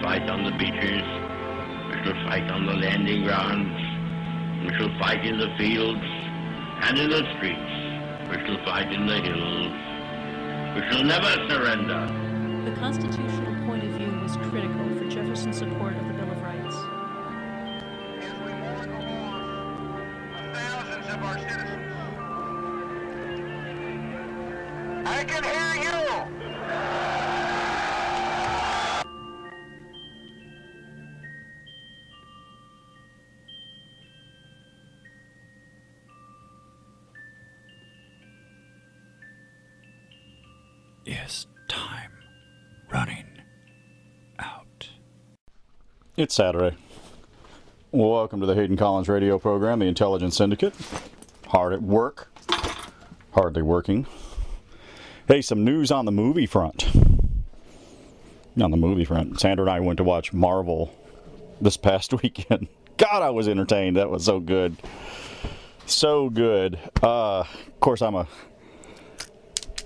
shall fight on the beaches. We shall fight on the landing grounds. We shall fight in the fields and in the streets. We shall fight in the hills. We shall never surrender. The constitutional point of view was critical for Jefferson's support of the Bill of Rights. As we mourn the loss of thousands of our citizens, I can hear you! Is time running out? It's Saturday. Welcome to the Hayden Collins Radio Program, the Intelligence Syndicate. Hard at work. Hardly working. Hey, some news on the movie front. Sandra and I went to watch Marvel this past weekend. God, I was entertained. That was so good. So good. Of course, I'm a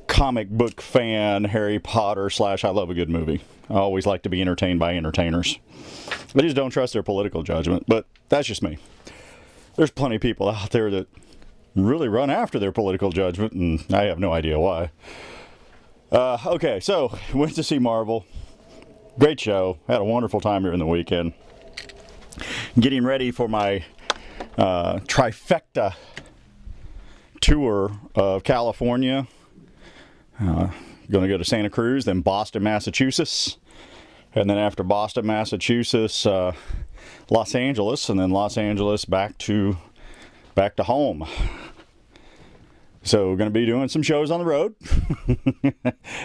comic book fan, Harry Potter / I love a good movie. I always like to be entertained by entertainers. I just don't trust their political judgment, but that's just me. There's plenty of people out there that really run after their political judgment, and I have no idea why. Okay, so went to see Marvel. Great show. Had a wonderful time during the weekend. Getting ready for my trifecta tour of California. Going to go to Santa Cruz, then Boston, Massachusetts, and then after Boston, Massachusetts, Los Angeles, and then Los Angeles back to home. So we're going to be doing some shows on the road.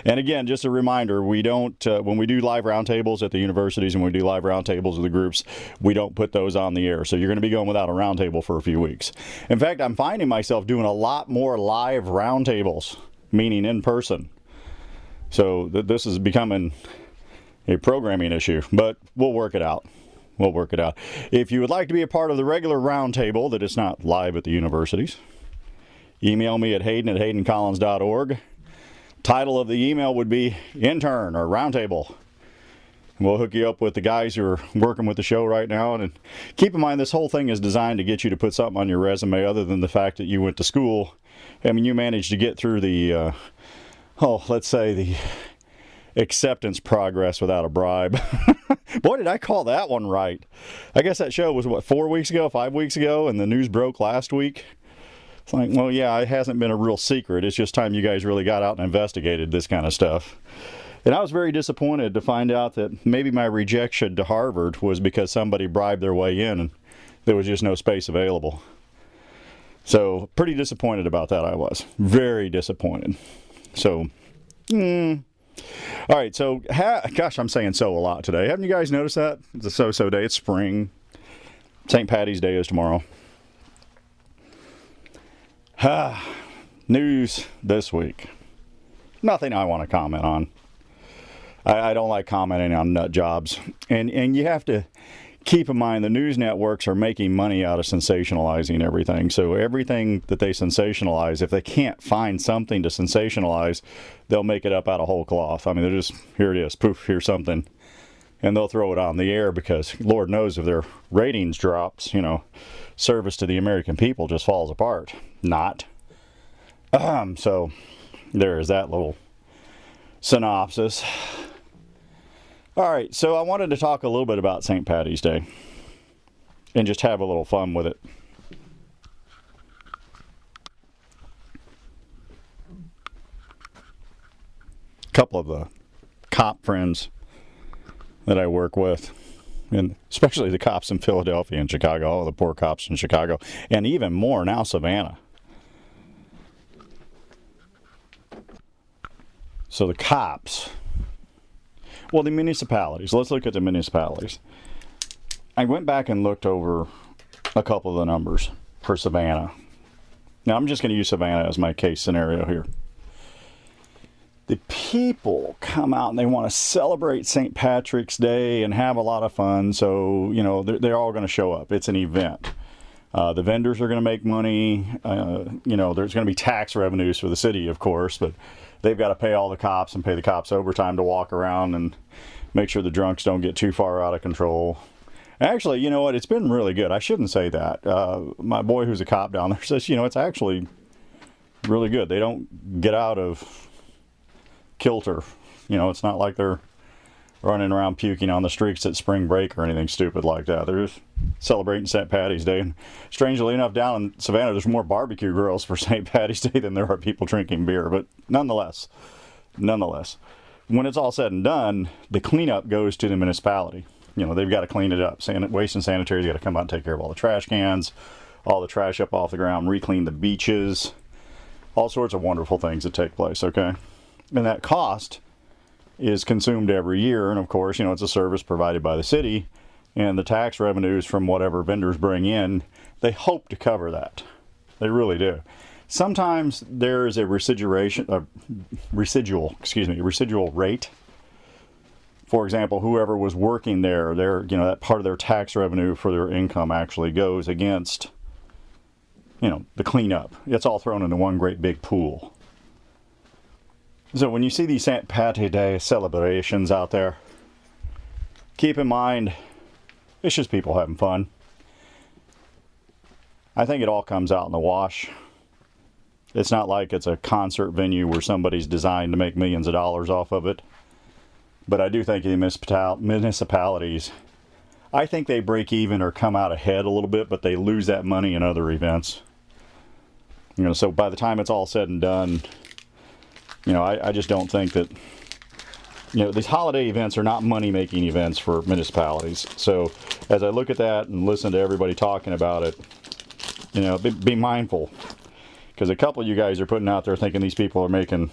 And again, just a reminder, we don't, when we do live roundtables at the universities and we do live roundtables with the groups, we don't put those on the air. So you're going to be going without a roundtable for a few weeks. In fact, I'm finding myself doing a lot more live roundtables, meaning in person. So this is becoming a programming issue, but we'll work it out. If you would like to be a part of the regular roundtable that is not live at the universities, email me at hayden@haydencollins.org. Title of the email would be Intern or Roundtable. We'll hook you up with the guys who are working with the show right now. And keep in mind, this whole thing is designed to get you to put something on your resume other than the fact that you went to school. I mean, you managed to get through the, let's say the acceptance progress without a bribe. Boy, did I call that one right. I guess that show was, 5 weeks ago, and the news broke last week. It's like, well, yeah, it hasn't been a real secret. It's just time you guys really got out and investigated this kind of stuff. And I was very disappointed to find out that maybe my rejection to Harvard was because somebody bribed their way in and there was just no space available. So, pretty disappointed about that, I was. Very disappointed. So, All right, so, gosh, I'm saying so a lot today. Haven't you guys noticed that? It's a so-so day. It's spring. St. Patty's Day is tomorrow. News this week. Nothing I want to comment on. I don't like commenting on nut jobs. And you have to keep in mind the news networks are making money out of sensationalizing everything. So everything that they sensationalize, if they can't find something to sensationalize, they'll make it up out of whole cloth. I mean, they're just, here it is, poof, here's something. And they'll throw it on the air because Lord knows if their ratings drops, service to the American people just falls apart. Not. So there is that little synopsis. All right, so I wanted to talk a little bit about St. Patty's Day and just have a little fun with it. A couple of the cop friends that I work with, and especially the cops in Philadelphia and Chicago, all the poor cops in Chicago, and even more now Savannah. So the cops, well, the municipalities, let's look at the municipalities. I went back and looked over a couple of the numbers for Savannah. Now, I'm just going to use Savannah as my case scenario here. The people come out and they want to celebrate St. Patrick's Day and have a lot of fun, so, they're all going to show up. It's an event. The vendors are going to make money. There's going to be tax revenues for the city, of course, but they've got to pay all the cops and pay the cops overtime to walk around and make sure the drunks don't get too far out of control. Actually, you know what? It's been really good. I shouldn't say that. My boy who's a cop down there says, it's actually really good. They don't get out of kilter. It's not like they're running around puking on the streets at spring break or anything stupid like that. They're just celebrating St. Patty's Day. And strangely enough, down in Savannah, there's more barbecue grills for St. Patty's Day than there are people drinking beer. But nonetheless, when it's all said and done, the cleanup goes to the municipality. They've got to clean it up. Waste and Sanitary's got to come out and take care of all the trash cans, all the trash up off the ground, re-clean the beaches, all sorts of wonderful things that take place, okay? And that cost is consumed every year, and of course, it's a service provided by the city, and the tax revenues from whatever vendors bring in, they hope to cover that. They really do. Sometimes there's a residual rate. For example, whoever was working there, that part of their tax revenue for their income actually goes against, the cleanup. It's all thrown into one great big pool. So when you see these St. Patty's Day celebrations out there, keep in mind, it's just people having fun. I think it all comes out in the wash. It's not like it's a concert venue where somebody's designed to make millions of dollars off of it. But I do think the municipalities, I think they break even or come out ahead a little bit, but they lose that money in other events. So by the time it's all said and done, I just don't think that, these holiday events are not money-making events for municipalities. So as I look at that and listen to everybody talking about it, be mindful. Because a couple of you guys are putting out there thinking these people are making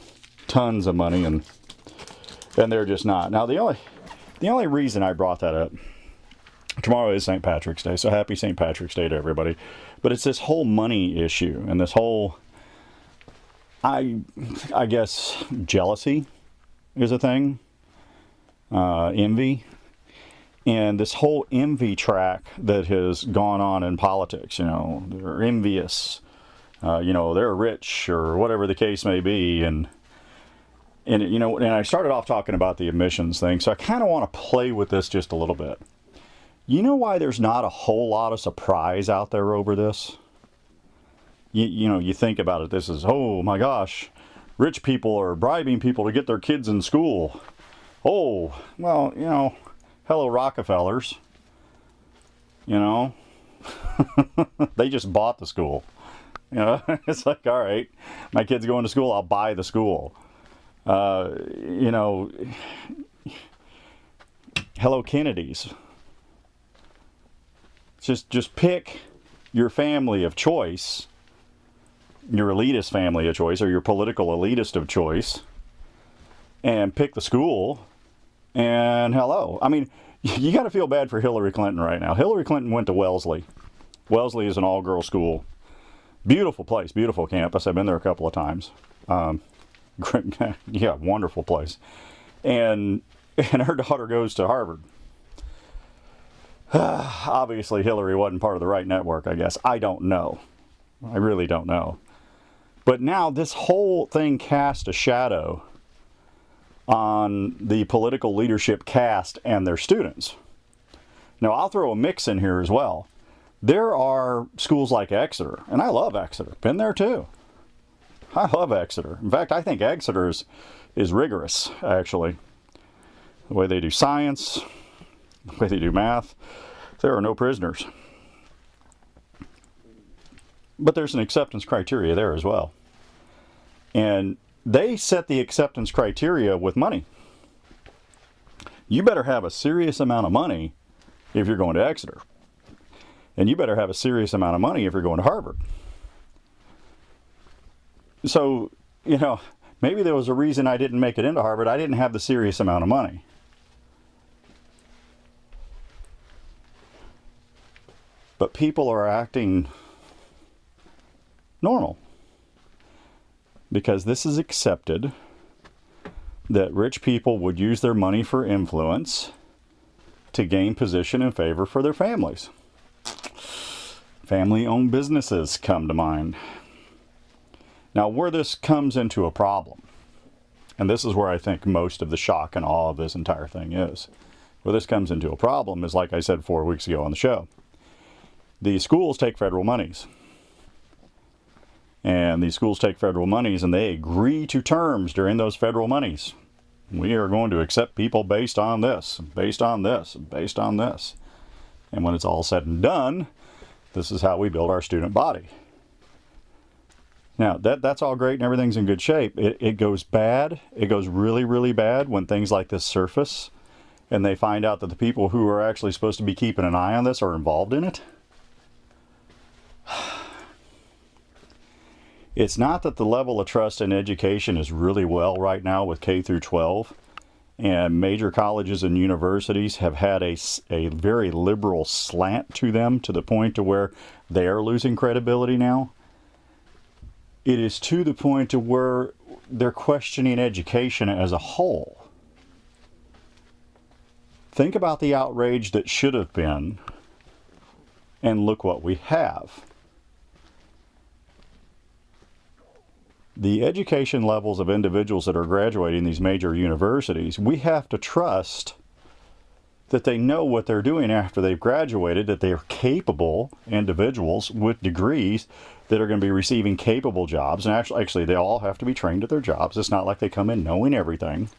tons of money, and they're just not. Now, the only reason I brought that up, tomorrow is St. Patrick's Day, so happy St. Patrick's Day to everybody. But it's this whole money issue and this whole, I guess, jealousy is a thing, envy, and this whole envy track that has gone on in politics. They're envious, they're rich or whatever the case may be, and I started off talking about the admissions thing, so I kind of want to play with this just a little bit. You know why there's not a whole lot of surprise out there over this? You think about it, this is, oh my gosh, rich people are bribing people to get their kids in school. Oh, well, hello Rockefellers. They just bought the school. It's like, all right, my kid's going to school, I'll buy the school. Hello Kennedys. Just pick your family of choice, your elitist family of choice, or your political elitist of choice, and pick the school, and hello. I mean, you got to feel bad for Hillary Clinton right now. Hillary Clinton went to Wellesley. Wellesley is an all-girl school. Beautiful place, beautiful campus. I've been there a couple of times. Yeah, wonderful place. And her daughter goes to Harvard. Obviously, Hillary wasn't part of the right network, I guess. I don't know. I really don't know. But now this whole thing cast a shadow on the political leadership caste and their students. Now, I'll throw a mix in here as well. There are schools like Exeter, and I love Exeter. Been there too. I love Exeter. In fact, I think Exeter is rigorous, actually. The way they do science, the way they do math, there are no prisoners. But there's an acceptance criteria there as well. And they set the acceptance criteria with money. You better have a serious amount of money if you're going to Exeter. And you better have a serious amount of money if you're going to Harvard. So, maybe there was a reason I didn't make it into Harvard. I didn't have the serious amount of money. But people are acting normal. Because this is accepted that rich people would use their money for influence to gain position and favor for their families. Family-owned businesses come to mind. Now, where this comes into a problem And this is where I think most of the shock and awe of this entire thing is. Where this comes into a problem is, like I said 4 weeks ago on the show. The schools take federal monies. And these schools take federal monies and they agree to terms during those federal monies. We are going to accept people based on this, based on this, based on this. And when it's all said and done, this is how we build our student body. Now, that's all great and everything's in good shape. It goes bad. It goes really, really bad when things like this surface and they find out that the people who are actually supposed to be keeping an eye on this are involved in it. It's not that the level of trust in education is really well right now with K through 12, and major colleges and universities have had a very liberal slant to them to the point to where they are losing credibility now. It is to the point to where they're questioning education as a whole. Think about the outrage that should have been, and look what we have. The education levels of individuals that are graduating these major universities, we have to trust that they know what they're doing after they've graduated, that they are capable individuals with degrees that are going to be receiving capable jobs. And actually, they all have to be trained at their jobs. It's not like they come in knowing everything.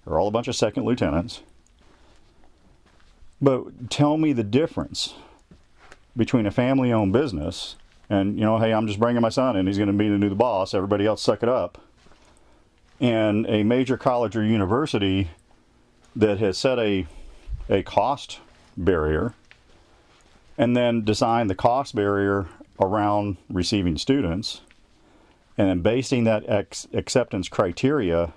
They're all a bunch of second lieutenants. But tell me the difference between a family-owned business and, hey, I'm just bringing my son in, he's going to be the new boss, everybody else suck it up, and a major college or university that has set a cost barrier and then designed the cost barrier around receiving students and then basing that acceptance criteria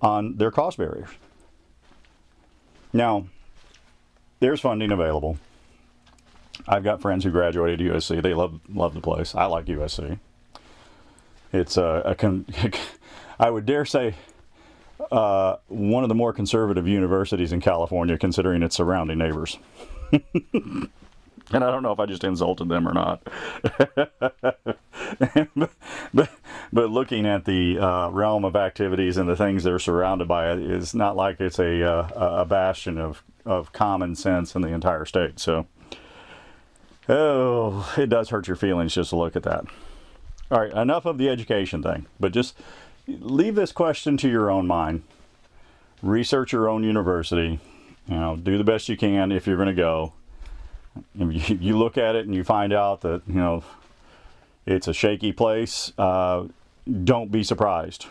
on their cost barriers. Now, there's funding available. I've got friends who graduated USC. They love the place. I like USC. It's I would dare say one of the more conservative universities in California, considering its surrounding neighbors. And I don't know if I just insulted them or not. but looking at the realm of activities and the things they're surrounded by, it's not like it's a bastion of common sense in the entire state. So, it does hurt your feelings just to look at that. All right, enough of the education thing, but just leave this question to your own mind. Research your own university. Do the best you can if you're going to go. If you look at it and you find out that, it's a shaky place, don't be surprised.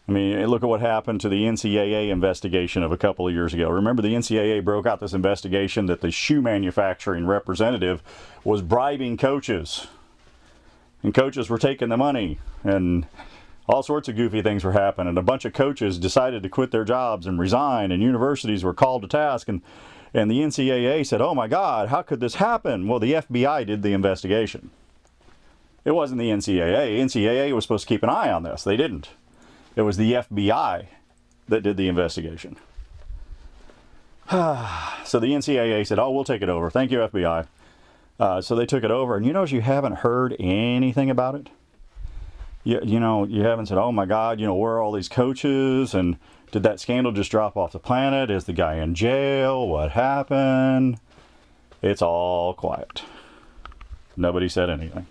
I mean, look at what happened to the NCAA investigation of a couple of years ago. Remember, the NCAA broke out this investigation that the shoe manufacturing representative was bribing coaches. And coaches were taking the money. And all sorts of goofy things were happening. A bunch of coaches decided to quit their jobs and resign. And universities were called to task. And the NCAA said, oh my God, how could this happen? Well, the FBI did the investigation. It wasn't the NCAA. NCAA was supposed to keep an eye on this. They didn't. It was the FBI that did the investigation. So the NCAA said, oh, we'll take it over. Thank you, FBI. So they took it over. And you haven't heard anything about it. You haven't said, oh my God, where are all these coaches? And did that scandal just drop off the planet? Is the guy in jail? What happened? It's all quiet. Nobody said anything.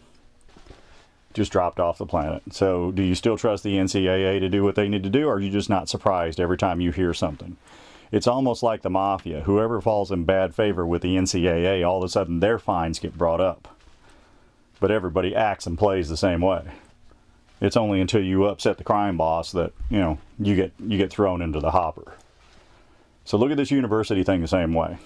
Just dropped off the planet. So do you still trust the NCAA to do what they need to do, or are you just not surprised every time you hear something? It's almost like the mafia. Whoever falls in bad favor with the NCAA, all of a sudden their fines get brought up. But everybody acts and plays the same way. It's only until you upset the crime boss that, you get thrown into the hopper. So look at this university thing the same way.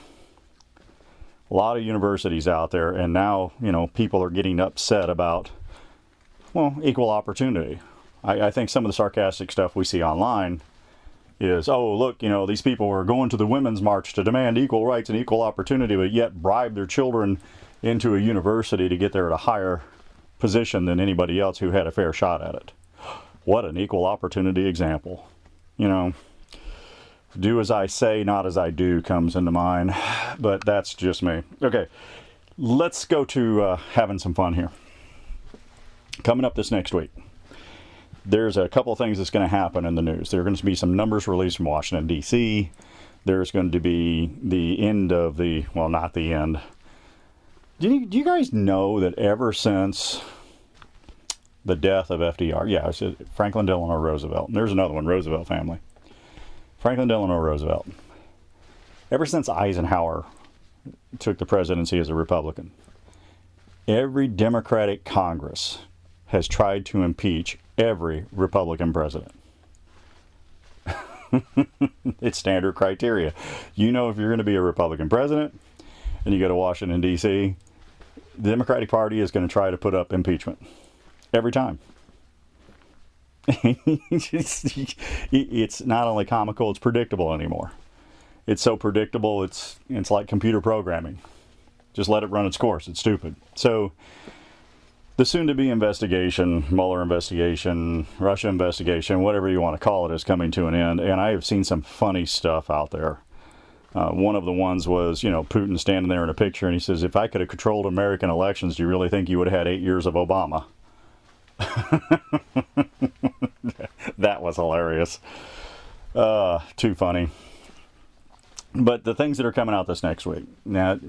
A lot of universities out there, and now, people are getting upset about, equal opportunity. I think some of the sarcastic stuff we see online is, oh, look, these people are going to the Women's March to demand equal rights and equal opportunity, but yet bribe their children into a university to get there at a higher position than anybody else who had a fair shot at it. What an equal opportunity example. Do as I say, not as I do comes into mind, but that's just me. Okay, let's go to having some fun here. Coming up this next week, there's a couple of things that's going to happen in the news. There are going to be some numbers released from Washington, D.C. There's going to be the end of the, well, not the end. Do you guys know that ever since the death of FDR, yeah, it's Franklin Delano Roosevelt, and there's another one, Roosevelt family. Franklin Delano Roosevelt. Ever since Eisenhower took the presidency as a Republican, every Democratic Congress has tried to impeach every Republican president. It's standard criteria. You know, if you're going to be a Republican president and you go to Washington, D.C., the Democratic Party is going to try to put up impeachment. Every time. It's not only comical, it's predictable anymore. It's so predictable, it's like computer programming. Just let it run its course. It's stupid. So, the soon-to-be investigation, Mueller investigation, Russia investigation, whatever you want to call it, is coming to an end. And I have seen some funny stuff out there. One of the ones was, Putin standing there in a picture, and he says, if I could have controlled American elections, do you really think you would have had 8 years of Obama? That was hilarious. Too funny. But the things that are coming out this next week. Now,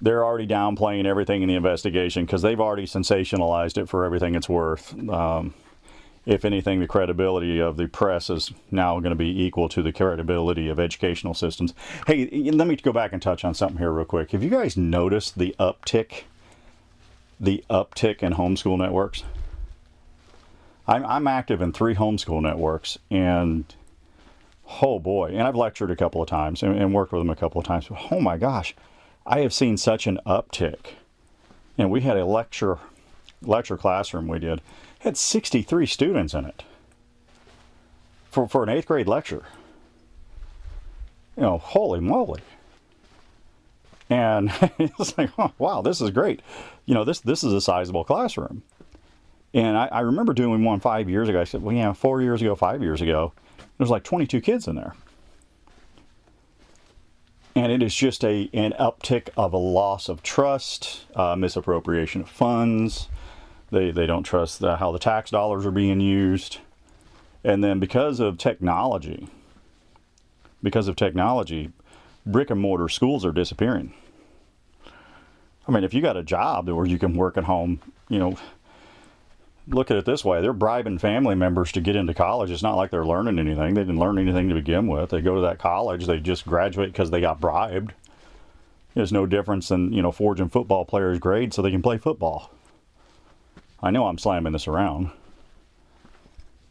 they're already downplaying everything in the investigation because they've already sensationalized it for everything it's worth. If anything, the credibility of the press is now going to be equal to the credibility of educational systems. Hey, let me go back and touch on something here real quick. Have you guys noticed the uptick in homeschool networks? I'm active in 3 homeschool networks, and oh boy, and I've lectured a couple of times and worked with them a couple of times. But oh my gosh, I have seen such an uptick. And we had a lecture classroom we did. Had 63 students in it for an 8th grade lecture. Holy moly. And it's like, oh, wow, this is great. This is a sizable classroom. And I remember doing one 5 years ago. I said, 4 years ago, 5 years ago, there was like 22 kids in there. And it is just an uptick of a loss of trust, misappropriation of funds. They don't trust how the tax dollars are being used. And then because of technology, brick and mortar schools are disappearing. I mean, if you got a job where you can work at home, look at it this way. They're bribing family members to get into college. It's not like they're learning anything. They didn't learn anything to begin with. They go to that college. They just graduate because they got bribed. There's no difference than, forging football players' grades so they can play football. I know I'm slamming this around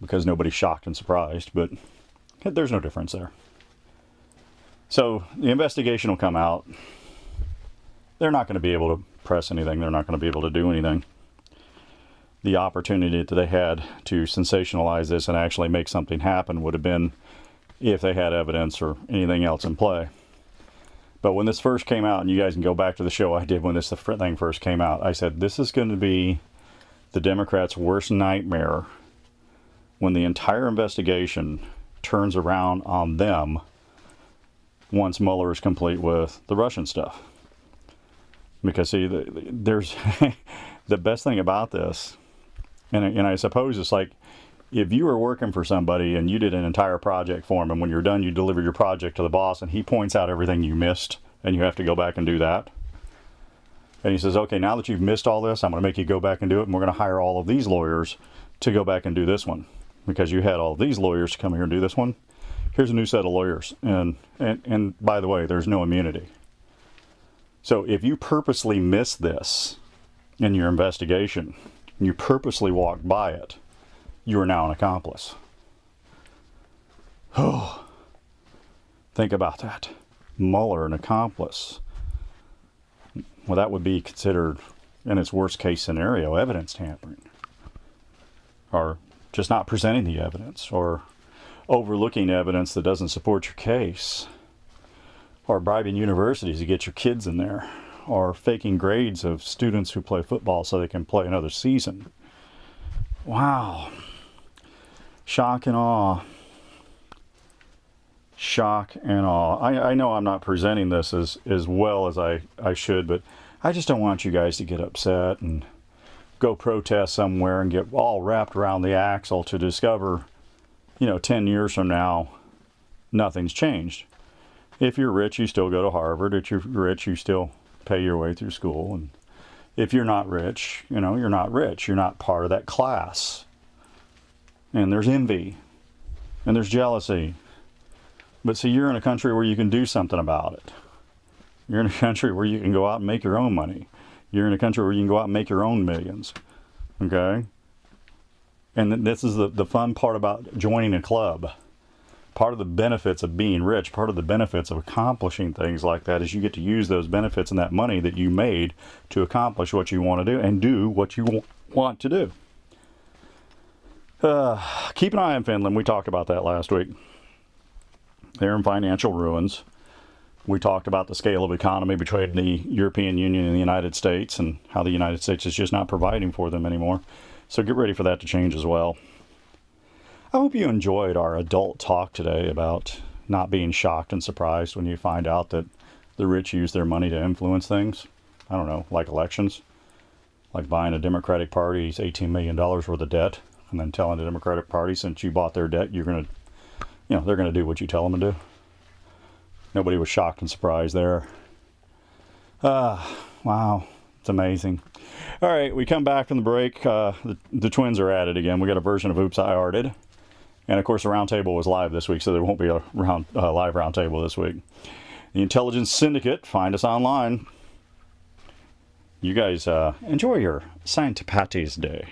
because nobody's shocked and surprised, but there's no difference there. So the investigation will come out. They're not going to be able to press anything. They're not going to be able to do anything. The opportunity that they had to sensationalize this and actually make something happen would have been if they had evidence or anything else in play. But when this first came out, and you guys can go back to the show I did when this thing first came out, I said this is going to be the Democrats' worst nightmare when the entire investigation turns around on them once Mueller is complete with the Russian stuff. Because, see, there's the best thing about this, and I suppose it's like if you were working for somebody and you did an entire project for him, and when you're done, you deliver your project to the boss, and he points out everything you missed, and you have to go back and do that. And he says, okay, now that you've missed all this, I'm going to make you go back and do it, and we're going to hire all of these lawyers to go back and do this one. Because you had all of these lawyers to come here and do this one. Here's a new set of lawyers. And by the way, there's no immunity. So if you purposely miss this in your investigation, and you purposely walked by it, you are now an accomplice. Oh, think about that. Mueller, an accomplice. Well, that would be considered, in its worst case scenario, evidence tampering. Or just not presenting the evidence, or overlooking evidence that doesn't support your case, or bribing universities to get your kids in there, or faking grades of students who play football so they can play another season. Wow. Shock and awe. Shock and awe. I know I'm not presenting this as well as I should, but I just don't want you guys to get upset and go protest somewhere and get all wrapped around the axle to discover, 10 years from now, nothing's changed. If you're rich, you still go to Harvard. If you're rich, you still pay your way through school. And if you're not rich, you're not rich. You're not part of that class. And there's envy. And there's jealousy. But see, you're in a country where you can do something about it. You're in a country where you can go out and make your own money. You're in a country where you can go out and make your own millions. Okay? And this is the fun part about joining a club. Part of the benefits of being rich, part of the benefits of accomplishing things like that is you get to use those benefits and that money that you made to accomplish what you want to do and do what you want to do. Keep an eye on Finland. We talked about that last week. They're in financial ruins. We talked about the scale of economy between the European Union and the United States and how the United States is just not providing for them anymore. So get ready for that to change as well. I hope you enjoyed our adult talk today about not being shocked and surprised when you find out that the rich use their money to influence things. I don't know, like elections. Like buying a Democratic Party's $18 million worth of debt and then telling the Democratic Party, since you bought their debt, they're going to do what you tell them to do. Nobody was shocked and surprised there. Wow. It's amazing. All right, we come back from the break. The twins are at it again. We got a version of Oops, I Arted. And, of course, the roundtable was live this week, so there won't be a live roundtable this week. The Intelligence Syndicate, find us online. You guys enjoy your St. Patty's Day.